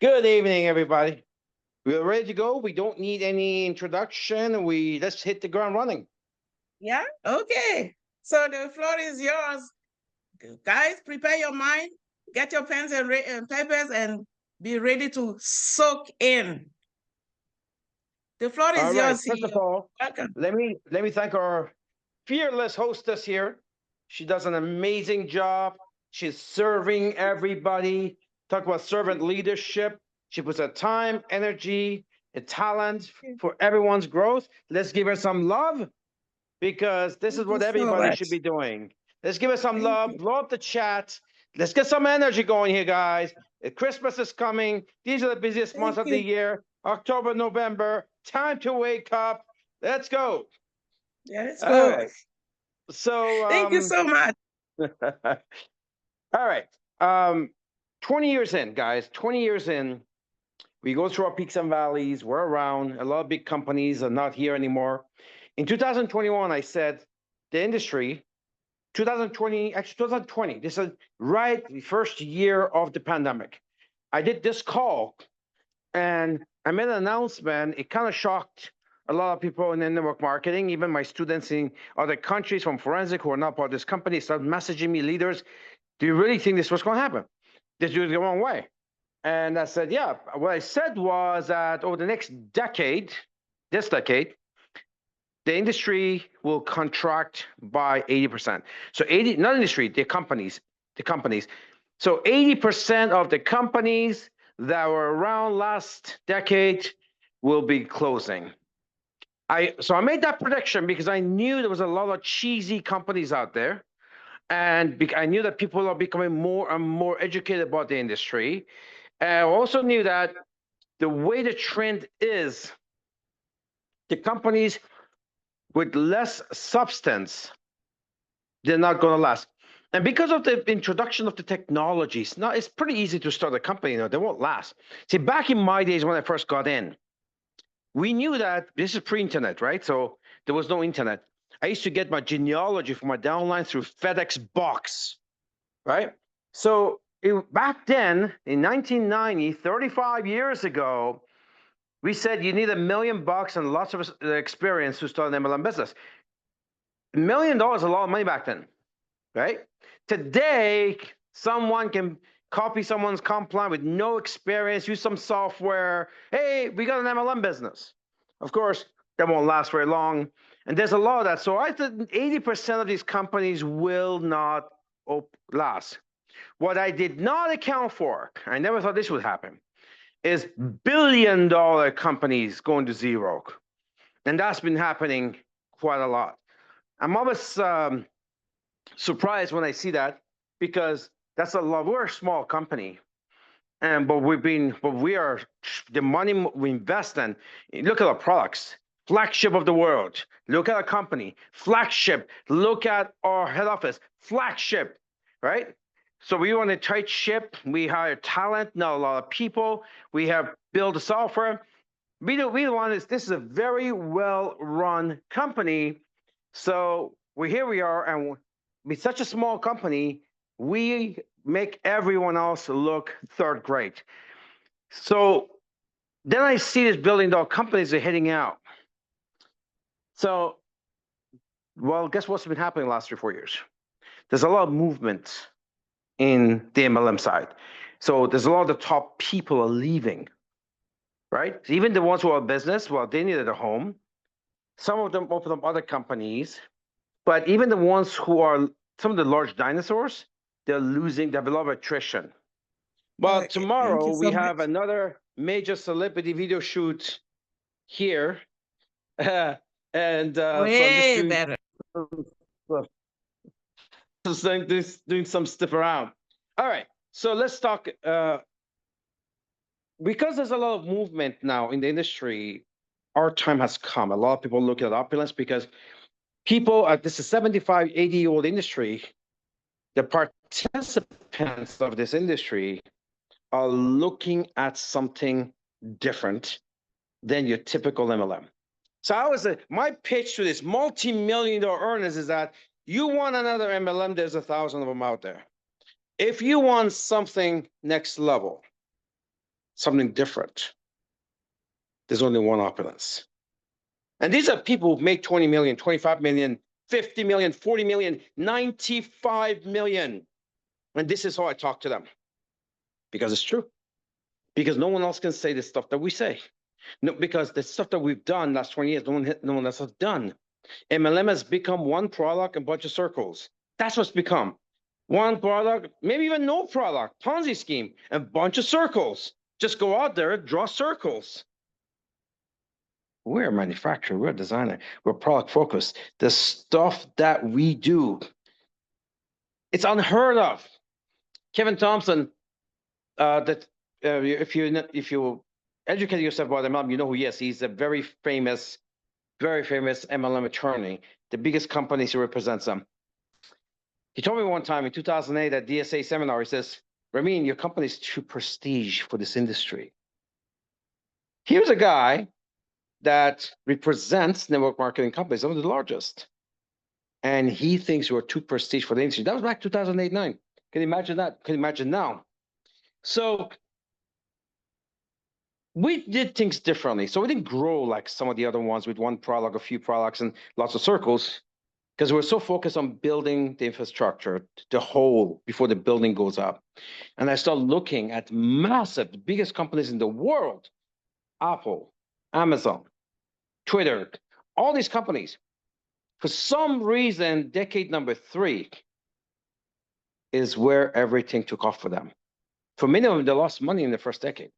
Good evening, everybody. We're ready to go. We don't need any introduction. Let's hit the ground running. Yeah. Okay. So the floor is yours. Guys, prepare your mind, get your pens and papers, and be ready to soak in. The floor All is right. yours, First of CEO. all, Welcome. let me thank our fearless hostess here. She does an amazing job. She's serving everybody. Talk about servant leadership. She puts her time, energy, and talent for everyone's growth. Let's give her some love because this is Thank you what so everybody should much. be doing. Let's give her some Thank love. you. Blow up the chat. Let's get some energy going here, guys. Christmas is coming. These are the busiest months Thank of the you. year. October, November. Time to wake up. Let's go. Yeah, let's All go. right. So, Thank you so much. all right. 20 years in, guys. 20 years in. We go through our peaks and valleys. We're around. A lot of big companies are not here anymore. In 2021, I said the industry 2020, actually 2020, this is right the first year of the pandemic. I did this call and I made an announcement. It kind of shocked a lot of people in the network marketing, even my students in other countries from forensic who are not part of this company started messaging me, leaders, do you really think this was going to happen? This is the wrong way. And I said, yeah. What I said was that over the next decade, this decade, the industry will contract by 80%. So 80, not industry, the companies. So 80% of the companies that were around last decade will be closing. So I made that prediction because I knew there was a lot of cheesy companies out there. And I knew that people are becoming more and more educated about the industry. And I also knew that the way the trend is, the companies with less substance, they're not going to last. And because of the introduction of the technologies, now it's pretty easy to start a company. They won't last. See, back in my days when I first got in, we knew that this is pre-internet, right? So there was no internet. I used to get my genealogy for my downline through FedEx box, right? So back then in 1990, 35 years ago, we said you need $1 million and lots of experience to start an MLM business. $1 million is a lot of money back then, right? Today, someone can copy someone's comp plan with no experience, use some software. Hey, we got an MLM business. Of course, that won't last very long. And there's a lot of that. So I think 80% of these companies will not last. What I did not account for, I never thought this would happen, is billion-dollar companies going to zero. And that's been happening quite a lot. I'm always surprised when I see that because that's a lot. We're a small company, but we are the money we invest in. Look at our products, flagship of the world. Look at our company, flagship. Look at our head office, flagship, right? So we run a tight ship. We hire talent, not a lot of people. We have built the software. We want this is a very well run company. So here we are, and with such a small company, we make everyone else look third grade. So then I see these billion-dollar companies are heading out. So, well, guess what's been happening the last 3 or 4 years? There's a lot of movement in the MLM side. So there's a lot of the top people are leaving, right? So even the ones who are in business, well, they needed a home. Some of them opened up other companies, but even the ones who are some of the large dinosaurs, they're losing, they have a lot of attrition. Well, Okay. Thank tomorrow you so we much. have another major celebrity video shoot here. and so I'm just Way better. doing some stuff around. All right, so let's talk. Because there's a lot of movement now in the industry, our time has come. A lot of people look at Opulence because people, this is 75, 80-year-old industry. The participants of this industry are looking at something different than your typical MLM. So my pitch to this multi-million-dollar earners is that you want another MLM, there's 1,000 of them out there. If you want something next level, something different. There's only one Opulence. And these are people who make 20 million, 25 million, 50 million, 40 million, 95 million. And this is how I talk to them. Because it's true. Because no one else can say the stuff that we say. No, because the stuff that we've done last 20 years, no one else has done. MLM has become one product and a bunch of circles. That's what's become. One product, maybe even no product, Ponzi scheme, a bunch of circles. Just go out there, draw circles. We're a manufacturer, we're a designer, we're product focused. The stuff that we do, it's unheard of. Kevin Thompson, if you educate yourself about MLM, you know who he is. He's a very famous MLM attorney. The biggest companies he represents them. He told me one time in 2008 at DSA seminar, he says, Ramin, your company is too prestige for this industry. Here's a guy that represents network marketing companies, some of the largest. And he thinks we're too prestige for the industry. That was back 2008, 9. Can you imagine that? Can you imagine now? So we did things differently. So we didn't grow like some of the other ones with one product, a few products, and lots of circles, because we're so focused on building the infrastructure, the whole, before the building goes up. And I started looking at massive, the biggest companies in the world, Apple, Amazon, Twitter, all these companies. For some reason, decade number 3 is where everything took off for them. For many of them, they lost money in the first decade,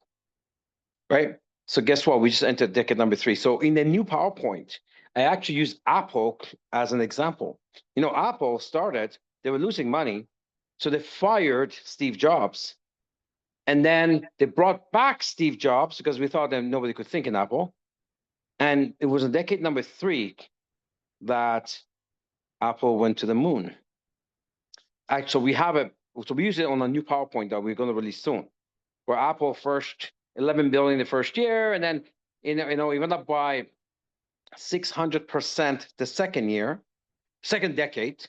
right? So guess what? We just entered decade number 3. So in the new PowerPoint, I actually use Apple as an example. You know, Apple started, they were losing money, so they fired Steve Jobs. And then they brought back Steve Jobs because we thought that nobody could think in Apple. And it was in decade number 3 that Apple went to the moon. Actually, we use it on a new PowerPoint that we're going to release soon, where Apple first 11 billion the first year, and then it went up by 600% the second decade,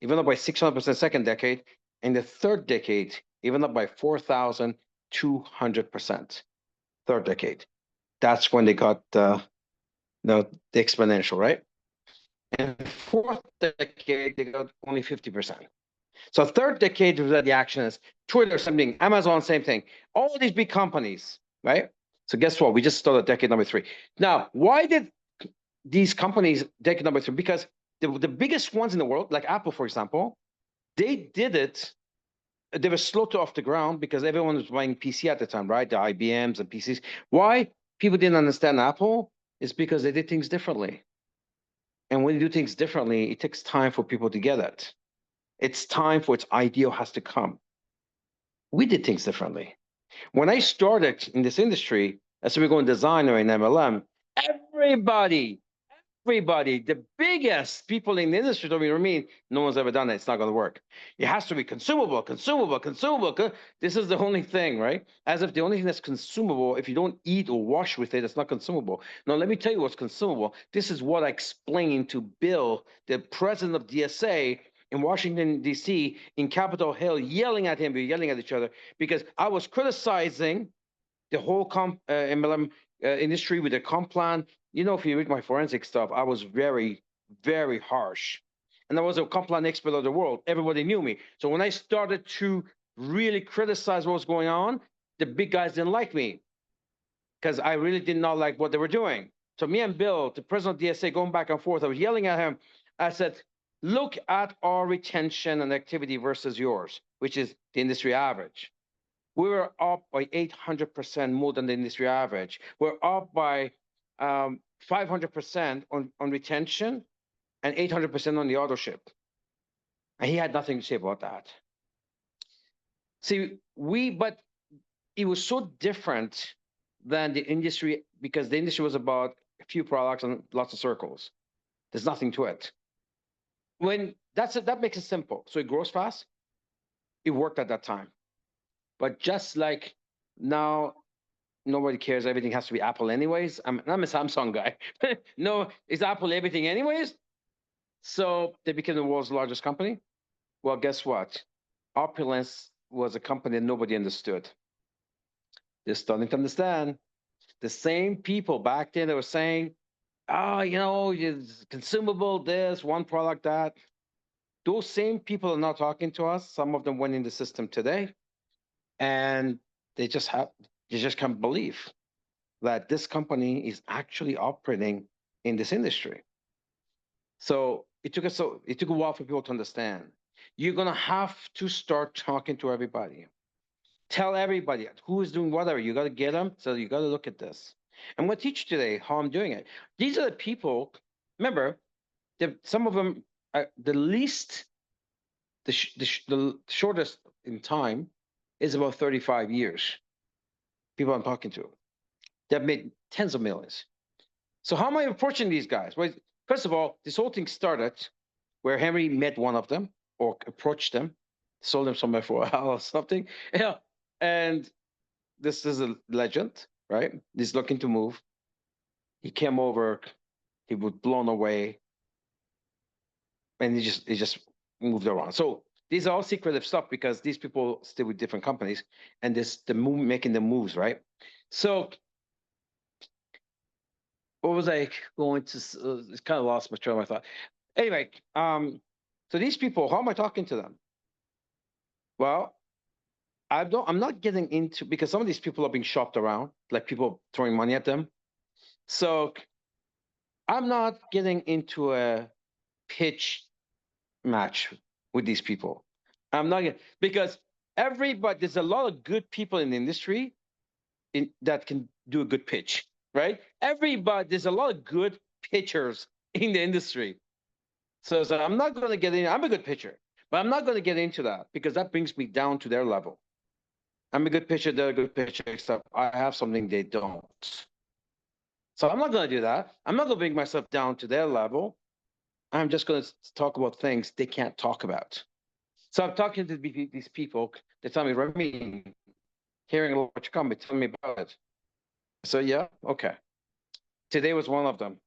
it went up by 600% second decade, and the third decade, it went up by 4,200%. Third decade, that's when they got the exponential, right? And fourth decade, they got only 50%. So third decade was the action is Twitter, something, Amazon, same thing. All these big companies, right? So guess what? We just started decade number 3. Now, why did these companies decade number 3? Because the biggest ones in the world, like Apple, for example, they did it. They were slow to off the ground because everyone was buying PC at the time, right? The IBMs and PCs. Why people didn't understand Apple is because they did things differently. And when you do things differently, it takes time for people to get it. It's time for its ideal has to come. We did things differently. When I started in this industry, as we go in design or in MLM, everybody, the biggest people in the industry told me, Ramin, no one's ever done it. It's not going to work. It has to be consumable. This is the only thing, right? As if the only thing that's consumable, if you don't eat or wash with it, it's not consumable. Now, let me tell you what's consumable. This is what I explained to Bill, the president of DSA, in Washington, D.C., in Capitol Hill, yelling at him, we were yelling at each other, because I was criticizing the whole MLM industry with the comp plan. You know, if you read my forensic stuff, I was very, very harsh. And I was a comp plan expert of the world. Everybody knew me. So when I started to really criticize what was going on, the big guys didn't like me because I really did not like what they were doing. So me and Bill, the president of DSA, going back and forth, I was yelling at him. I said, look at our retention and activity versus yours, which is the industry average. We were up by 800% more than the industry average. We're up by 500% on retention and 800% on the authorship. And he had nothing to say about that. See, but it was so different than the industry because the industry was about a few products and lots of circles. There's nothing to it. That makes it simple. So it grows fast. It worked at that time. But just like now, nobody cares. Everything has to be Apple anyways. I'm a Samsung guy. No, it's Apple everything anyways. So they became the world's largest company. Well, guess what? Opulence was a company that nobody understood. They're starting to understand. The same people back then that were saying, oh, it's consumable, this, one product, that. Those same people are not talking to us. Some of them went in the system today, and they just have, you just can't believe that this company is actually operating in this industry. So it took a while for people to understand. You're gonna have to start talking to everybody. Tell everybody who is doing whatever. You got to get them. So you got to look at this. I'm going to teach today how I'm doing it. These are the people. Remember, some of them are the least, the shortest in time is about 35 years. People I'm talking to, they've made tens of millions. So how am I approaching these guys? Well, first of all, this whole thing started where Henry met one of them or approached them, sold them somewhere for a while or something. Yeah, and this is a legend, right? He's looking to move. He came over, he was blown away, and he just moved around. So these are all secretive stuff because these people stay with different companies, and this the move making the moves, right? So what was I going to? It's kind of lost my train of thought. Anyway, so these people, how am I talking to them? Well, I'm not getting into because some of these people are being shopped around, like people throwing money at them. So I'm not getting into a pitch match with these people. I'm not because everybody there's a lot of good people in the industry that can do a good pitch, right? Everybody there's a lot of good pitchers in the industry. So I'm not going to get in. I'm a good pitcher, but I'm not going to get into that because that brings me down to their level. I'm a good pitcher. They're a good pitcher, except I have something they don't. So I'm not going to do that. I'm not going to bring myself down to their level. I'm just going to talk about things they can't talk about. So I'm talking to these people. They tell me, Ramin, hearing about what you come, tell me about it. So yeah, okay. Today was one of them.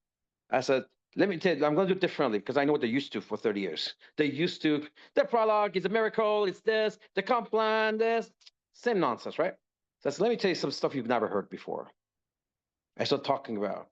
I said, let me tell you, I'm going to do it differently because I know what they're used to for 30 years. They're used to their product is a miracle. It's this, the comp plan, this, same nonsense, right? So I said, let me tell you some stuff you've never heard before. I started talking about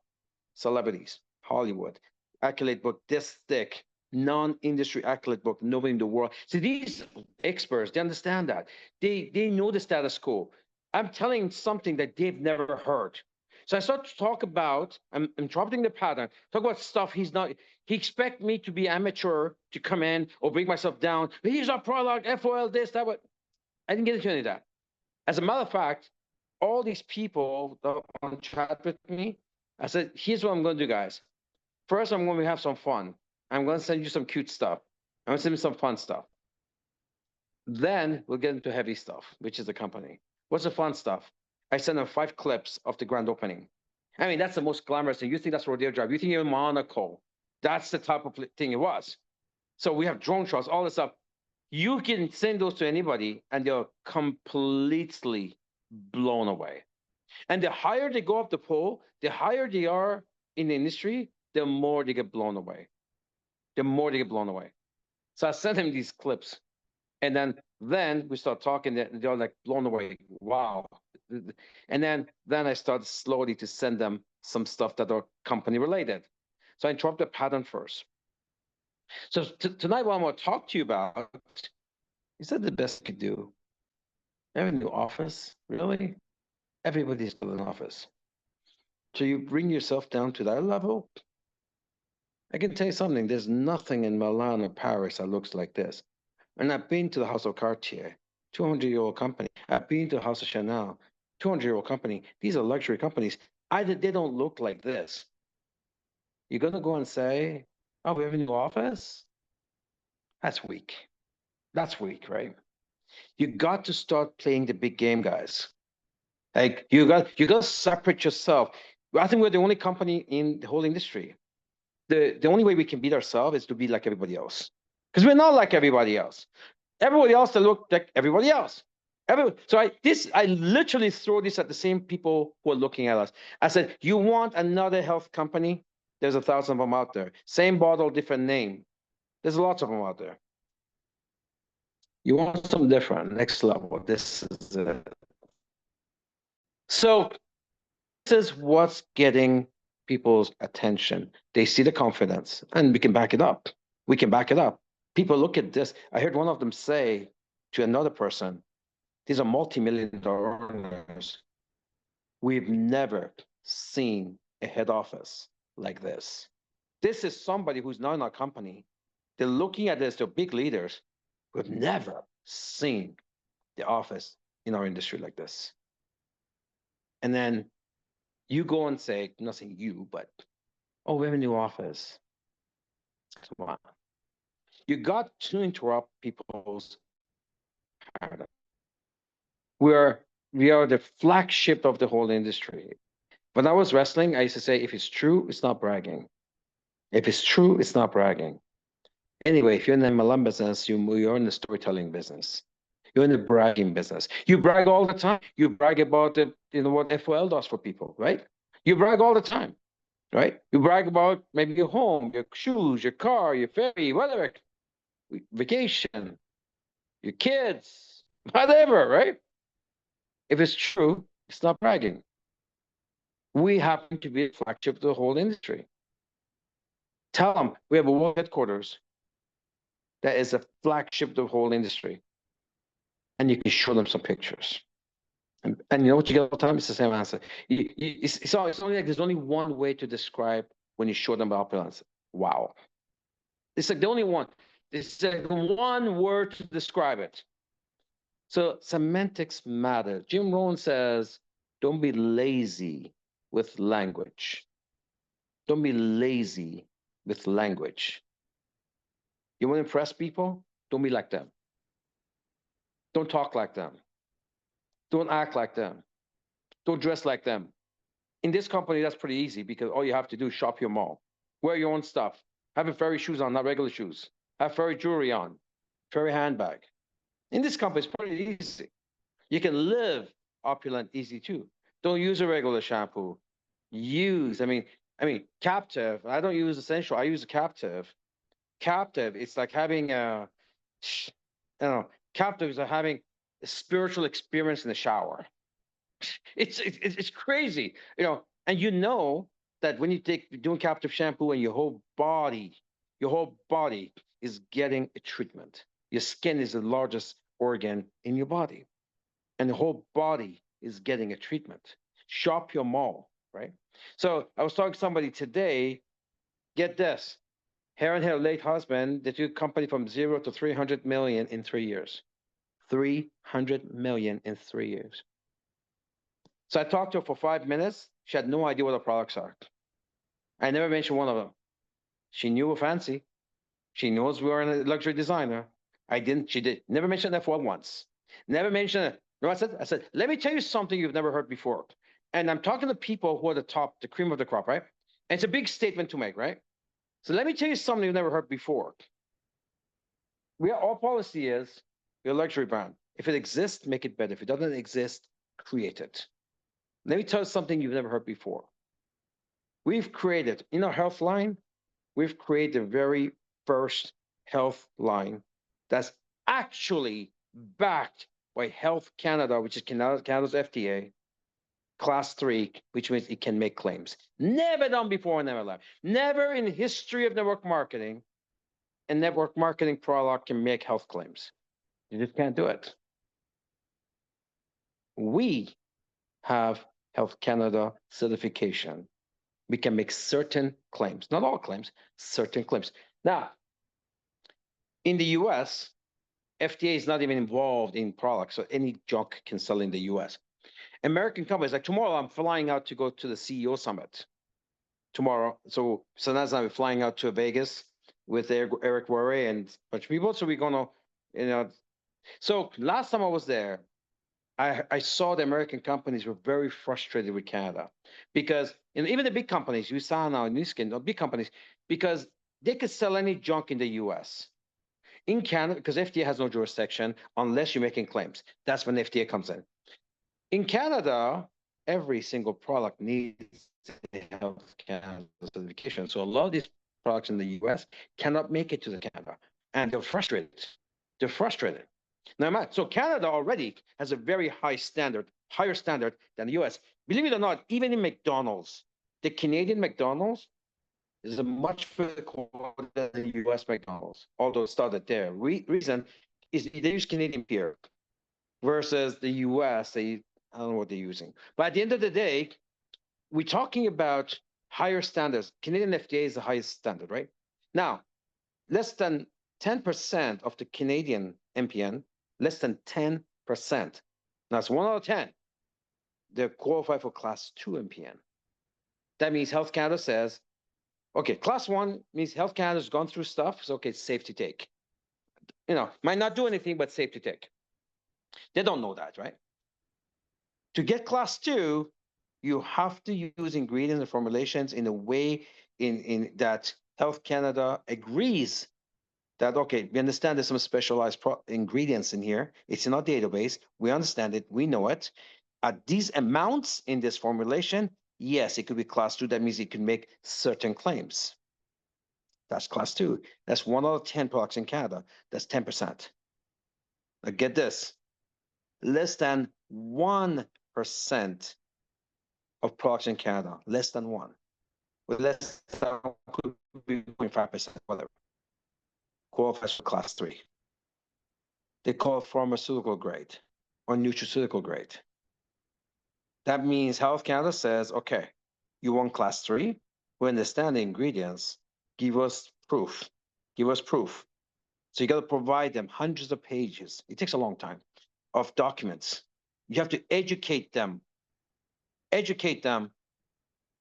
celebrities, Hollywood, accolade book this thick, non-industry accolade book, nobody in the world. See, these experts, they understand that. They know the status quo. I'm telling something that they've never heard. So I start to talk about, I'm interrupting the pattern, talk about stuff he's not, he expect me to be amateur to come in or bring myself down. Here's our product, FOL, this, that, what. I didn't get into any of that. As a matter of fact, all these people that want to chat with me, I said, here's what I'm going to do, guys. First, I'm going to have some fun. I'm going to send you some cute stuff. I'm going to send you some fun stuff. Then we'll get into heavy stuff, which is the company. What's the fun stuff? I send them 5 clips of the grand opening. I mean, that's the most glamorous thing. You think that's Rodeo Drive. You think you're in Monaco. That's the type of thing it was. So we have drone shots, all this stuff. You can send those to anybody, and they're completely blown away. And the higher they go up the pole, the higher they are in the industry, the more they get blown away. The more they get blown away. So I sent him these clips. And then we start talking, and they're like blown away. Wow. And then I started slowly to send them some stuff that are company related. So I interrupt the pattern first. So tonight, what I'm going to talk to you about is that the best I could do. I have a new office, really? Everybody's got an office. So you bring yourself down to that level. I can tell you something, there's nothing in Milan or Paris that looks like this. And I've been to the House of Cartier, 200-year-old company. I've been to the House of Chanel, 200-year-old company. These are luxury companies. Either they don't look like this. You're going to go and say, oh, we have a new office? That's weak. That's weak, right? You got to start playing the big game, guys. Like you got to separate yourself. I think we're the only company in the whole industry. The only way we can beat ourselves is to be like everybody else. Because we're not like everybody else. Everybody else that look like everybody else. So I literally throw this at the same people who are looking at us. I said, you want another health company? There's 1,000 of them out there. Same bottle, different name. There's lots of them out there. You want something different, next level. This is it. So this is what's getting people's attention. They see the confidence, and we can back it up. We can back it up. People look at this. I heard one of them say to another person, these are multi-million-dollar earners. We've never seen a head office like this. This is somebody who's not in our company. They're looking at this, they're big leaders. We've never seen the office in our industry like this. And then you go and say, I'm not saying you, but, oh, we have a new office. Come on. You got to interrupt people's paradigm. We are the flagship of the whole industry. When I was wrestling, I used to say, if it's true, it's not bragging. If it's true, it's not bragging. Anyway, if you're in the MLM business, you're in the storytelling business. You're in the bragging business. You brag all the time. You brag about what FOL does for people, right? You brag all the time, right? You brag about maybe your home, your shoes, your car, your ferry, whatever, vacation, your kids, whatever, right? If it's true, it's not bragging. We happen to be a flagship of the whole industry. Tell them we have a world headquarters that is a flagship of the whole industry. And you can show them some pictures. And you know what you get all the time? It's the same answer. It's only like there's only one way to describe when you show them Opulence. Wow. It's like the only one. It's like one word to describe it. So semantics matter. Jim Rohn says, don't be lazy with language. Don't be lazy with language. You want to impress people? Don't be like them. Don't talk like them. Don't act like them. Don't dress like them. In this company, that's pretty easy because all you have to do is shop your mall, wear your own stuff, have a FERI shoes on, not regular shoes, have FERI jewelry on, FERI handbag. In this company, it's pretty easy. You can live opulent easy too. Don't use a regular shampoo. I mean, captive. I don't use essential. I use a captive. Captive. It's like having captive is like having a spiritual experience in the shower. It's crazy, and that when you doing captive shampoo and your whole body is getting a treatment. Your skin is the largest organ in your body, and the whole body is getting a treatment. Shop your mall, right? So I was talking to somebody today. Get this: her and her late husband, they took a company from 0 to 300 million in 3 years. 300 million in 3 years. So I talked to her for 5 minutes. She had no idea what the products are. I never mentioned one of them. She knew we're fancy. She knows we're a luxury designer. She did. Never mentioned that for once. Never mentioned it. No, I said, let me tell you something you've never heard before. And I'm talking to people who are the cream of the crop, right? And it's a big statement to make, right? So let me tell you something you've never heard before. Our policy is we're a luxury brand. If it exists, make it better. If it doesn't exist, create it. Let me tell you something you've never heard before. We've created, in our health line, we've created the very first health line that's actually backed by Health Canada, which is Canada's FDA, class 3, which means it can make claims. Never done before in MLM. Never in the history of network marketing, a network marketing product can make health claims. You just can't do it. We have Health Canada certification. We can make certain claims, not all claims, certain claims. Now, in the US, FDA is not even involved in products, so any junk can sell in the US. American companies, like tomorrow, I'm flying out to go to the CEO summit. Tomorrow, so that's I'm flying out to Vegas with Eric Worre and a bunch of people. So we're gonna, So last time I was there, I saw the American companies were very frustrated with Canada because even the big companies, Usana and Niskin, the big companies, because they could sell any junk in the US. In Canada, because FDA has no jurisdiction unless you're making claims. That's when FDA comes in. In Canada, every single product needs Health Canada certification. So a lot of these products in the US cannot make it to the Canada. And they're frustrated. So Canada already has a very high standard, higher standard than the US. Believe it or not, even in McDonald's, the Canadian McDonald's is a much further quality than the US McDonald's, although it started there. Reason is they use Canadian beer versus the US, I don't know what they're using. But at the end of the day, we're talking about higher standards. Canadian FDA is the highest standard, right? Now, less than 10% of the Canadian MPN, less than 10%. That's 1 out of 10. They're qualified for class 2 MPN. That means Health Canada says, okay, class 1 means Health Canada's gone through stuff, so okay, it's safe to take. Might not do anything, but safe to take. They don't know that, right? To get class 2, you have to use ingredients and formulations in a way in that Health Canada agrees that, okay, we understand there's some specialized ingredients in here. It's in our database. We understand it. We know it. At these amounts in this formulation, yes, it could be class 2. That means it can make certain claims. That's class 2. That's 1 out of 10 products in Canada. That's 10%. Now get this. Less than 1% of products in Canada, less than 1. With less than could be 0.5%, whatever, qualifies for class 3. They call it pharmaceutical grade or nutraceutical grade. That means Health Canada says, okay, you want class 3? We understand the ingredients. Give us proof. Give us proof. So you got to provide them hundreds of pages. It takes a long time of documents. You have to educate them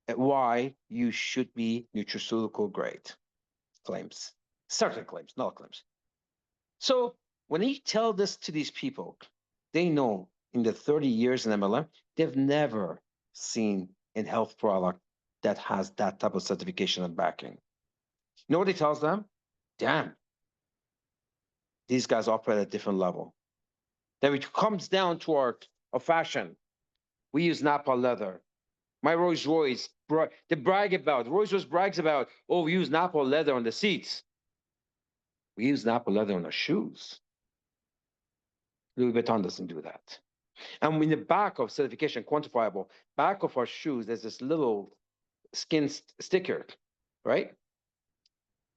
at why you should be nutraceutical grade claims, certain claims, not claims. So when you tell this to these people, they know in the 30 years in MLM, they've never seen a health product that has that type of certification and backing. You know what he tells them? Damn, these guys operate at a different level. Then it comes down to our fashion. We use Napa leather. My Rolls Royce, they brag about, Rolls Royce brags about, oh, we use Napa leather on the seats. We use Napa leather on our shoes. Louis Vuitton doesn't do that. And in the back of certification, quantifiable, back of our shoes, there's this little skin sticker, right?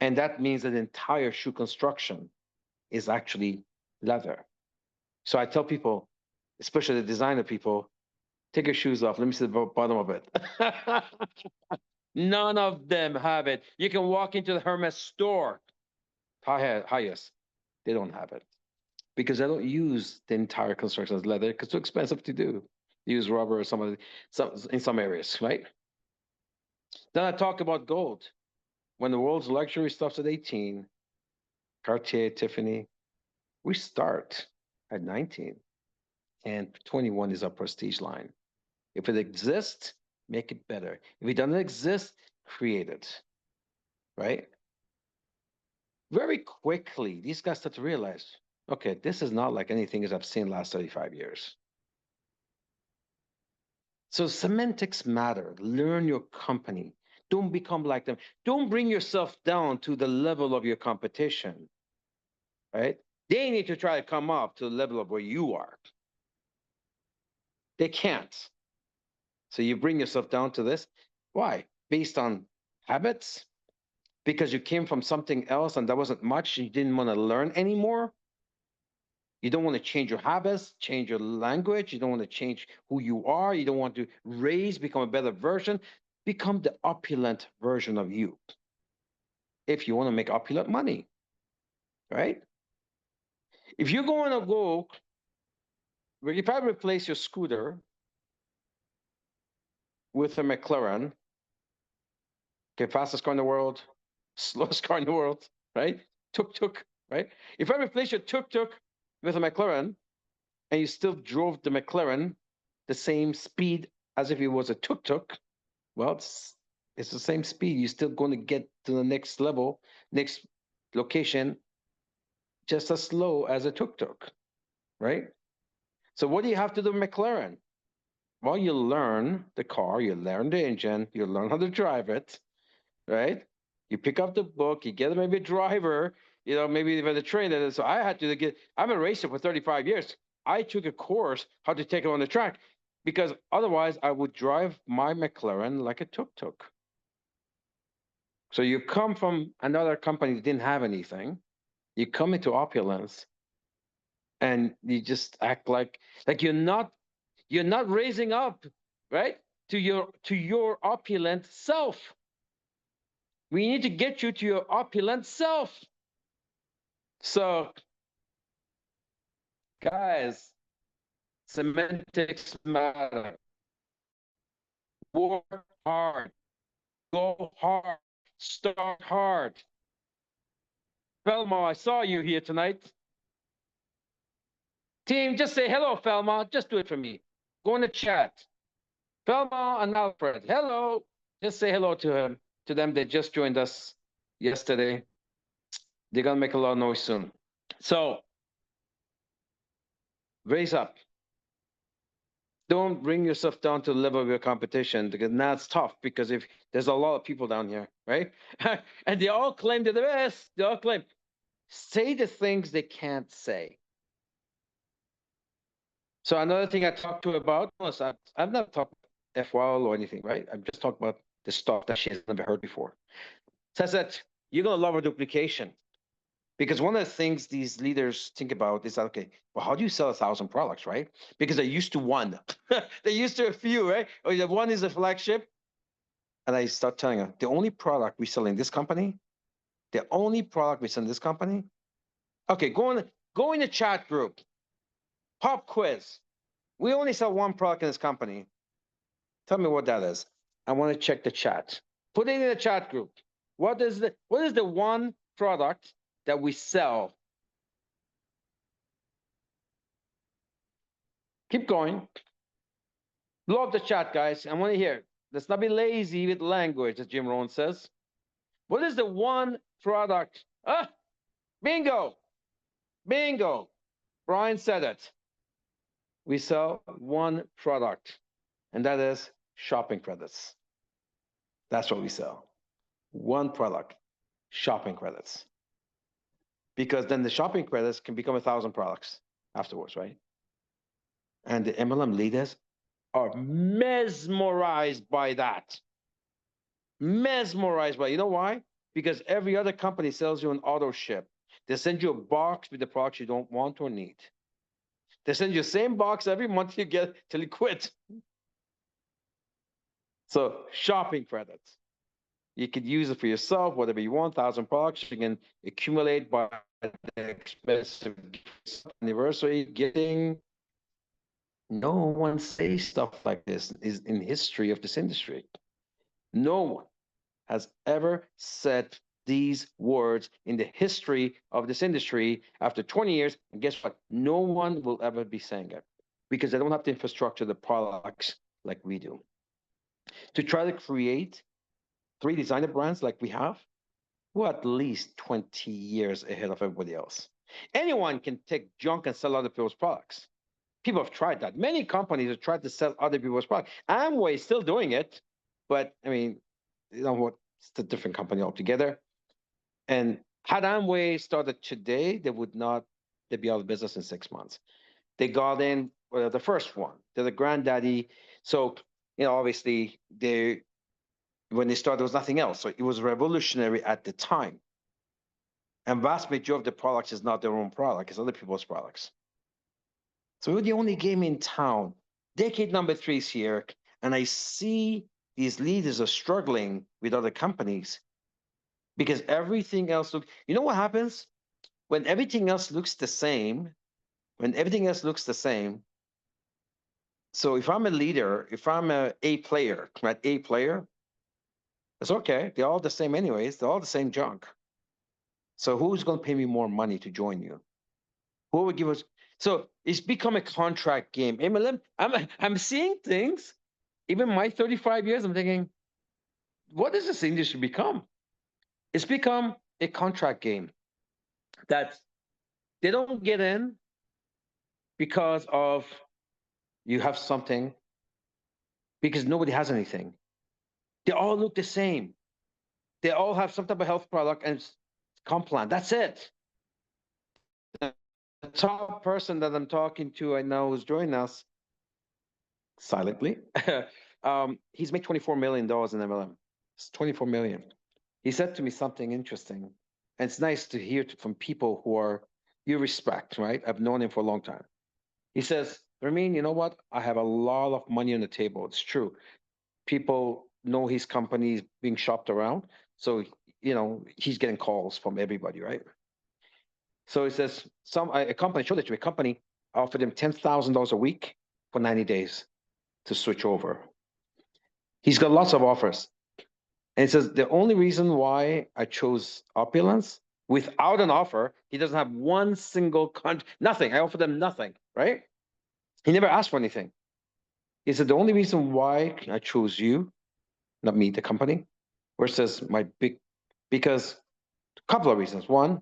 And that means that the entire shoe construction is actually leather. So I tell people, especially the designer people, take your shoes off. Let me see the bottom of it. None of them have it. You can walk into the Hermes store, highest. They don't have it because they don't use the entire construction as leather because it's too expensive to do. They use rubber or in some areas, right? Then I talk about gold. When the world's luxury stops at 18, Cartier, Tiffany, we start at 19, and 21 is our prestige line. If it exists, make it better. If it doesn't exist, create it, right? Very quickly, these guys start to realize, okay, this is not like anything as I've seen last 35 years. So semantics matter. Learn your company. Don't become like them. Don't bring yourself down to the level of your competition, right? They need to try to come up to the level of where you are. They can't. So you bring yourself down to this. Why? Based on habits? Because you came from something else and that wasn't much, you didn't want to learn anymore? You don't want to change your habits, change your language. You don't want to change who you are. You don't want to become a better version. Become the opulent version of you. If you want to make opulent money, right? If you're going to go, if I replace your scooter with a McLaren, okay, fastest car in the world, slowest car in the world, right? Tuk-tuk, right? If I replace your tuk-tuk with a McLaren, and you still drove the McLaren the same speed as if it was a tuk-tuk, well, it's the same speed. You're still going to get to the next level, next location, just as slow as a tuk-tuk, right? So what do you have to do with McLaren? Well, you learn the car, you learn the engine, you learn how to drive it, right? You pick up the book, you get maybe a driver, maybe even the trainer. So I had to I'm a racer for 35 years. I took a course how to take it on the track. because otherwise I would drive my McLaren like a tuk-tuk. So you come from another company that didn't have anything, you come into Opulence, and you just act like you're not raising up, right? To your opulent self. We need to get you to your opulent self. So, guys, semantics matter. Work hard, go hard, start hard. Velma, I saw you here tonight. Team, just say hello, Velma. Just do it for me. Go in the chat. Velma and Alfred, hello. Just say hello to them. They just joined us yesterday. They're gonna make a lot of noise soon. So raise up. Don't bring yourself down to the level of your competition, because now it's tough, because if there's a lot of people down here, right? And they all claim they're the best. They all claim. Say the things they can't say. So another thing I talked to her about was I've never talked FYL or anything, right? I've just talked about the stuff that she has never heard before. Says that you're gonna love her duplication. Because one of the things these leaders think about is, okay, well, how do you sell 1,000 products, right? Because they're used to one. They're used to a few, right? Or the one is a flagship. And I start telling her, the only product we sell in this company, okay, go in the chat group, pop quiz. We only sell one product in this company. Tell me what that is. I want to check the chat. Put it in the chat group. What is the one product that we sell? Keep going. Love the chat, guys. I want to hear. Let's not be lazy with language, as Jim Rohn says. What is the one product? Ah, bingo. Bingo. Brian said it. We sell one product, and that is shopping credits. That's what we sell. One product, shopping credits. Because then the shopping credits can become 1,000 products afterwards, right? And the MLM leaders are mesmerized by that. Mesmerized by, you know why? Because every other company sells you an auto ship. They send you a box with the products you don't want or need. They send you the same box every month you get till you quit. So shopping credits. You could use it for yourself, whatever you want, 1,000 products. You can accumulate by the expensive anniversary getting. No one says stuff like this is in history of this industry. No one has ever said these words in the history of this industry after 20 years. And guess what? No one will ever be saying it, because they don't have the infrastructure, the products like we do. To try to create 3 designer brands like we have, we're at least 20 years ahead of everybody else. Anyone can take junk and sell other people's products. People have tried that. Many companies have tried to sell other people's products. Amway is still doing it, but I mean, you know what? It's a different company altogether. And had Amway started today, they'd be out of business in 6 months. They got in the first one. They're the granddaddy. So, obviously, when they started, there was nothing else. So it was revolutionary at the time. And vast majority of the products is not their own product, it's other people's products. So we're the only game in town. Decade number 3 is here, and I see these leaders are struggling with other companies because everything else you know what happens? When everything else looks the same, so if I'm a leader, if I'm a player, right? A player, it's okay. They're all the same anyways. They're all the same junk. So who's going to pay me more money to join you? Who would give us? So it's become a contract game. MLM, I'm seeing things. Even my 35 years, I'm thinking, what does this industry become? It's become a contract game that they don't get in because of you have something, because nobody has anything. They all look the same. They all have some type of health product and comp plan. That's it. The top person that I'm talking to right now who's joining us, silently. He's made $24 million in MLM. It's 24 million. He said to me something interesting, and it's nice to hear from people who are you respect, right? I've known him for a long time. He says, Ramin, you know what? I have a lot of money on the table. It's true. People know his company is being shopped around. So, he's getting calls from everybody, right? So he says, a company, showed it to me, a company offered him $10,000 a week for 90 days to switch over. He's got lots of offers. And he says, the only reason why I chose Opulence without an offer, he doesn't have one single nothing. I offered him nothing, right? He never asked for anything. He said, the only reason why I chose you, not me, the company, versus because a couple of reasons. One,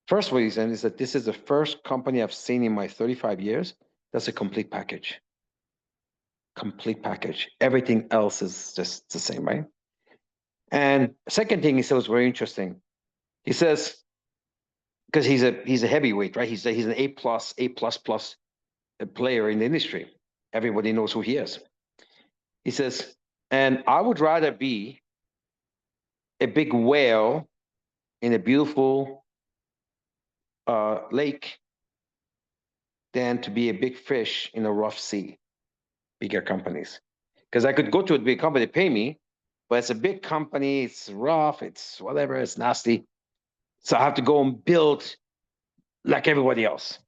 first reason is that this is the first company I've seen in my 35 years that's a complete package. Complete package. Everything else is just the same, right? And second thing he said was very interesting. He says, because he's a heavyweight, right? He's an A plus player in the industry. Everybody knows who he is. He says, and I would rather be a big whale in a beautiful lake than to be a big fish in a rough sea. Bigger companies, because I could go to a big company, pay me, but it's a big company. It's rough. It's whatever. It's nasty. So I have to go and build like everybody else.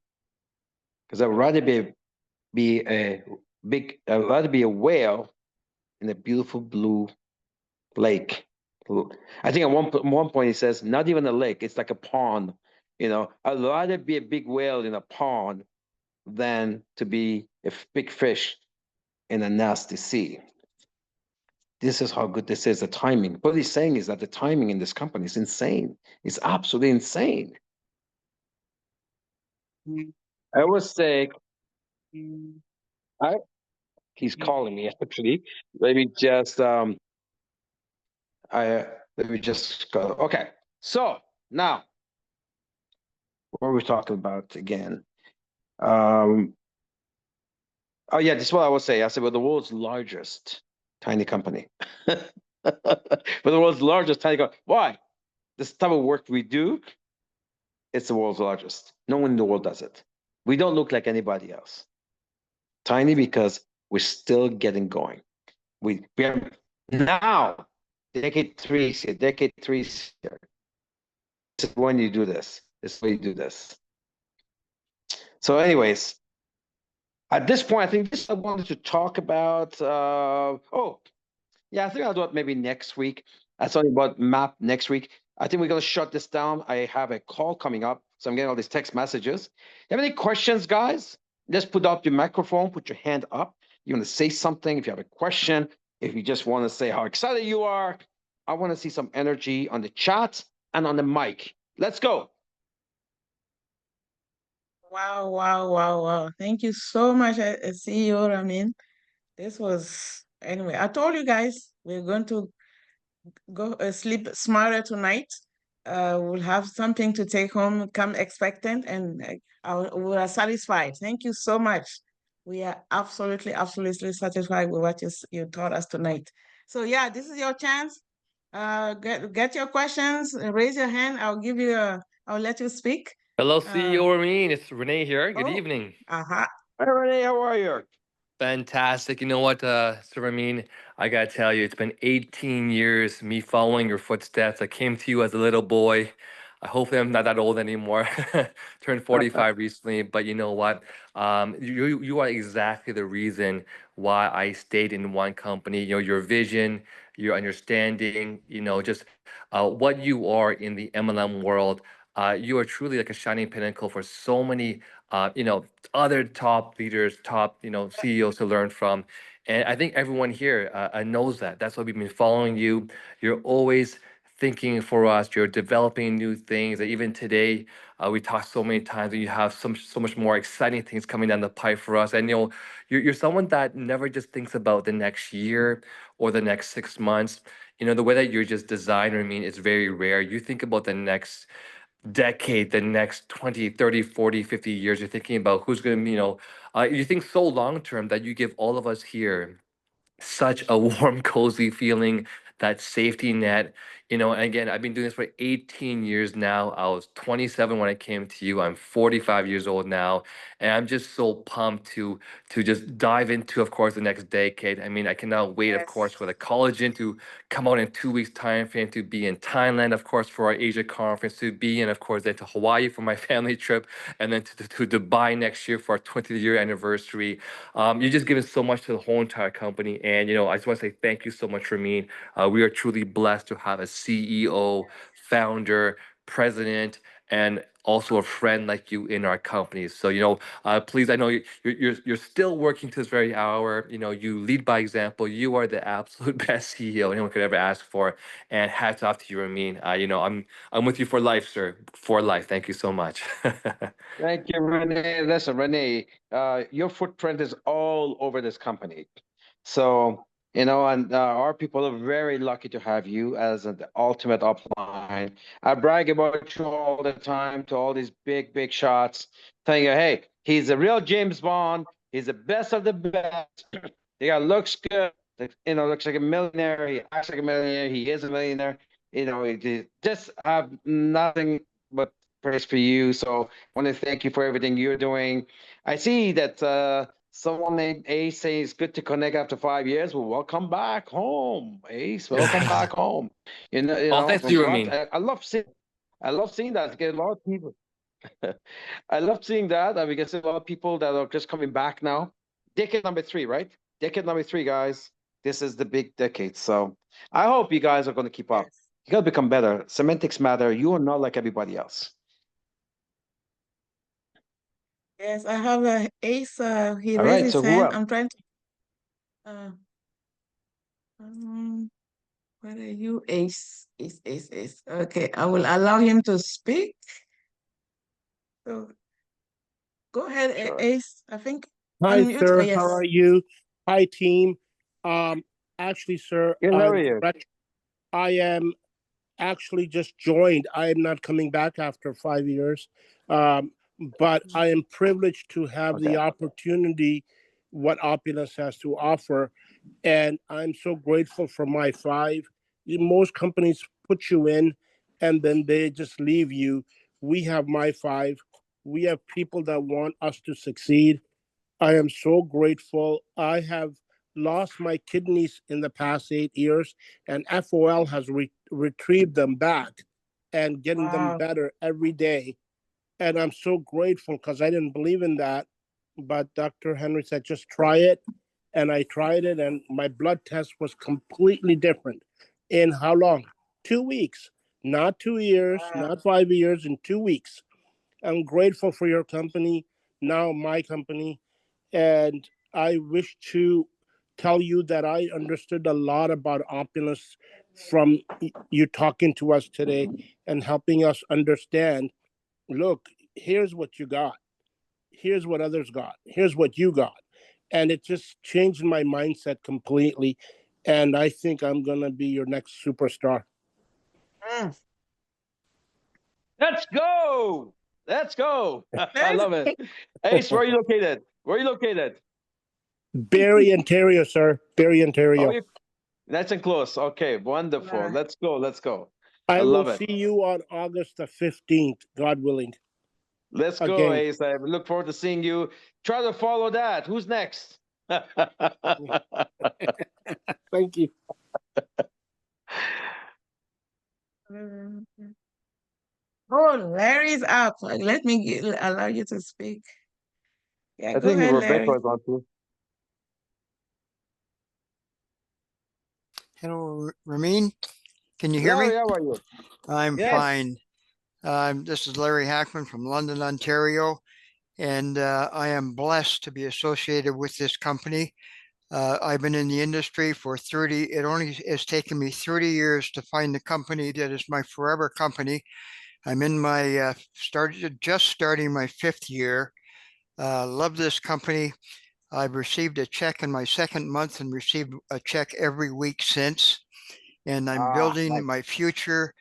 Because I would rather be a I'd rather be a whale in a beautiful blue lake. I think at one point he says, not even a lake, it's like a pond. I'd rather be a big whale in a pond than to be a big fish in a nasty sea. This is how good this is, the timing. What he's saying is that the timing in this company is insane. It's absolutely insane. I would say, he's calling me actually. Let me just let me just go. Okay. So now, what are we talking about again? Oh yeah, this is what I would say. I said we're the world's largest tiny company. We're the world's largest tiny company. Why? This type of work we do, it's the world's largest. No one in the world does it. We don't look like anybody else. Tiny because we're still getting going. We are now decade three here. Decade three here. This is when you do this. This is when you do this. So, anyways, at this point, I think this I wanted to talk about. Yeah, I think I'll do it maybe next week. That's only about map next week. I think we're gonna shut this down. I have a call coming up, so I'm getting all these text messages. You have any questions, guys? Just put up your microphone, put your hand up. You want to say something? If you have a question, if you just want to say how excited you are, I want to see some energy on the chat and on the mic. Let's go. Wow, wow, wow, wow. Thank you so much, CEO Ramin. This was, anyway, I told you guys we're going to go sleep smarter tonight. We'll have something to take home, come expectant, and we are satisfied. Thank you so much. We are absolutely, absolutely satisfied with what you taught us tonight. So yeah, this is your chance. Get your questions, raise your hand. I'll let you speak. Hello, CEO Ramin. It's Renee here. Good evening. Uh-huh. Hi, Renee. How are you? Fantastic. You know what, Sir Ramin? I gotta tell you, it's been 18 years me following your footsteps. I came to you as a little boy. Hopefully, I'm not that old anymore. Turned 45 recently, but you know what? You are exactly the reason why I stayed in one company. You know, your vision, your understanding. Just what you are in the MLM world. You are truly like a shining pinnacle for so many, other top leaders, top, CEOs to learn from. And I think everyone here knows that. That's why we've been following you. You're always thinking for us. You're developing new things. And even today, we talked so many times that you have so much more exciting things coming down the pipe for us. And you're someone that never just thinks about the next year or the next 6 months. The way that you're just designed, I mean, it's very rare. You think about the next decade, the next 20, 30, 40, 50 years. You're thinking about who's going to, you think so long term that you give all of us here such a warm, cozy feeling, that safety net. And again, I've been doing this for 18 years now. I was 27 when I came to you. I'm 45 years old now, and I'm just so pumped to just dive into, of course, the next decade. I mean, I cannot wait, of course, Yes. for the collagen to come out in 2 weeks' time frame, to be in Thailand, of course, for our Asia conference, to be in, of course, then to Hawaii for my family trip, and then to Dubai next year for our 20th-year anniversary. You're just giving so much to the whole entire company. And, I just want to say thank you so much, Ramin. We are truly blessed to have a CEO, founder, president, and also a friend like you in our company. So, please, I know you're still working to this very hour. You lead by example. You are the absolute best CEO anyone could ever ask for. And hats off to you, Ramin. I'm with you for life, sir. For life. Thank you so much. Thank you, Renee. Listen, Renee, your footprint is all over this company. So, and our people are very lucky to have you as the ultimate upline. I brag about you all the time to all these big, big shots, telling you, hey, he's a real James Bond. He's the best of the best. The guy looks good. Looks like a millionaire. He acts like a millionaire. He is a millionaire. He just have nothing but praise for you. So want to thank you for everything you're doing. I see that someone named Ace saying it's good to connect after 5 years. Well, welcome back home, Ace. Welcome back home. All thanks to you, Ramin. I love seeing that. Get a lot of people. I love seeing that. We can see a lot of people that are just coming back now. Decade number 3, right? Decade number 3, guys. This is the big decade. So I hope you guys are going to keep up. Yes. You got to become better. Semantics matter. You are not like everybody else. Yes, I have a Ace. He All raised right. his So who hand. else? I'm trying to. Uh, um, where are you, Ace? Ace. Okay, I will allow him to speak. So go ahead, Sure. Ace. I think Hi, unmute. Oh, sir. How yes. are you? Hi, team. Actually, sir, Good. How are you? I am actually just joined. I am not coming back after 5 years, but I am privileged to have Okay. the opportunity what Opulence has to offer, and I'm so grateful for my 5. Most companies put you in, and then they just leave you. We have my 5. We have people that want us to succeed. I am so grateful. I have lost my kidneys in the past 8 years, and FOL has retrieved them back and getting them Wow. better every day. And I'm so grateful because I didn't believe in that. But Dr. Henry said, just try it. And I tried it, and my blood test was completely different. In how long? 2 weeks. Not 2 years, Wow. not 5 years, in 2 weeks. I'm grateful for your company, now my company. And I wish to tell you that I understood a lot about Opulence from you talking to us today and helping us understand. Look, here's what you got. Here's what others got. Here's what you got. And it just changed my mindset completely. And I think I'm going to be your next superstar. Mm. Let's go. Let's go. I Let's love it. Ace, where are you located? Where are you located? Barrie, Ontario, sir. Barrie, Oh, Ontario. you nice and close. Okay, wonderful. Let's go. Let's go. I I will love it. see you on August the 15th, God willing. Let's go, Again. Ace. I look forward to seeing you. Try to follow that. Who's next? Thank you. Oh, Larry's up. Let me allow you to speak. Yeah, I go think ahead, Rebecca Larry. is on too. Hello, Ramin. Can you hear Larry, me? how are you? I'm Yes. fine. This is Larry Hackman from London, Ontario, and I am blessed to be associated with this company. I've been in the industry for 30, it only has taken me 30 years to find the company that is my forever company. I'm in my, just starting my 5th year. Love this company. I've received a check in my 2nd month and received a check every week since. And I'm building Nice. my future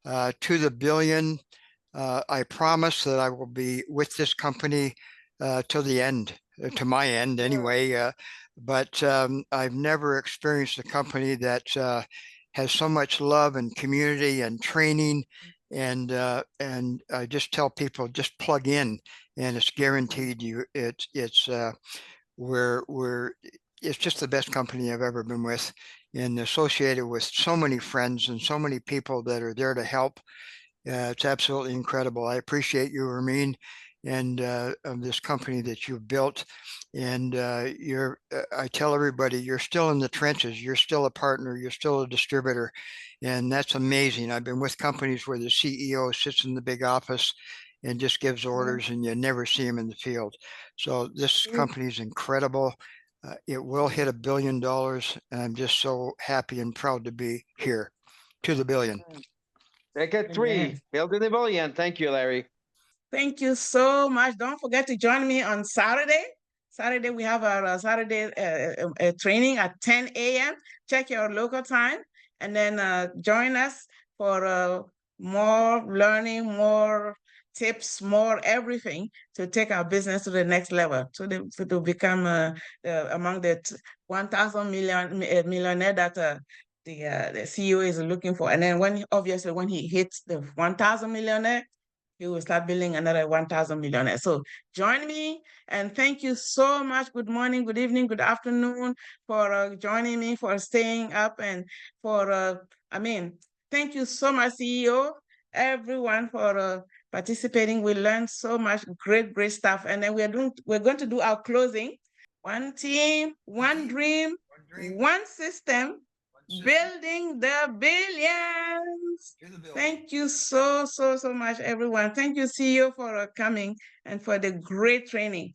to the billion. I promise that I will be with this company till the end, to my end anyway. But I've never experienced a company that has so much love and community and training. And I just tell people, just plug in, and it's guaranteed you. It's it's just the best company I've ever been with, and associated with so many friends and so many people that are there to help. It's absolutely incredible. I appreciate you, Ramin, and of this company that you've built. And I tell everybody, you're still in the trenches. You're still a partner. You're still a distributor. And that's amazing. I've been with companies where the CEO sits in the big office and just gives orders, and you never see him in the field. So this company is incredible. It will hit $1 billion. And I'm just so happy and proud to be here to the billion. Make it 3, building the billion. Thank you, Larry. Thank you so much. Don't forget to join me on Saturday. Saturday, we have our Saturday training at 10 a.m. Check your local time and then join us for more learning, more tips, more everything to take our business to the next level, to become among the 1,000 millionaire that the CEO is looking for. And then obviously when he hits the 1,000 millionaire, he will start building another 1,000 millionaire. So join me, and thank you so much. Good morning, good evening, good afternoon for joining me, for staying up, and for, thank you so much, CEO, everyone for participating. We learned so much great stuff. And then we're going to do our closing. One team, one dream, one system, building the billions. Thank you so much, everyone. Thank you, CEO, for coming and for the great training.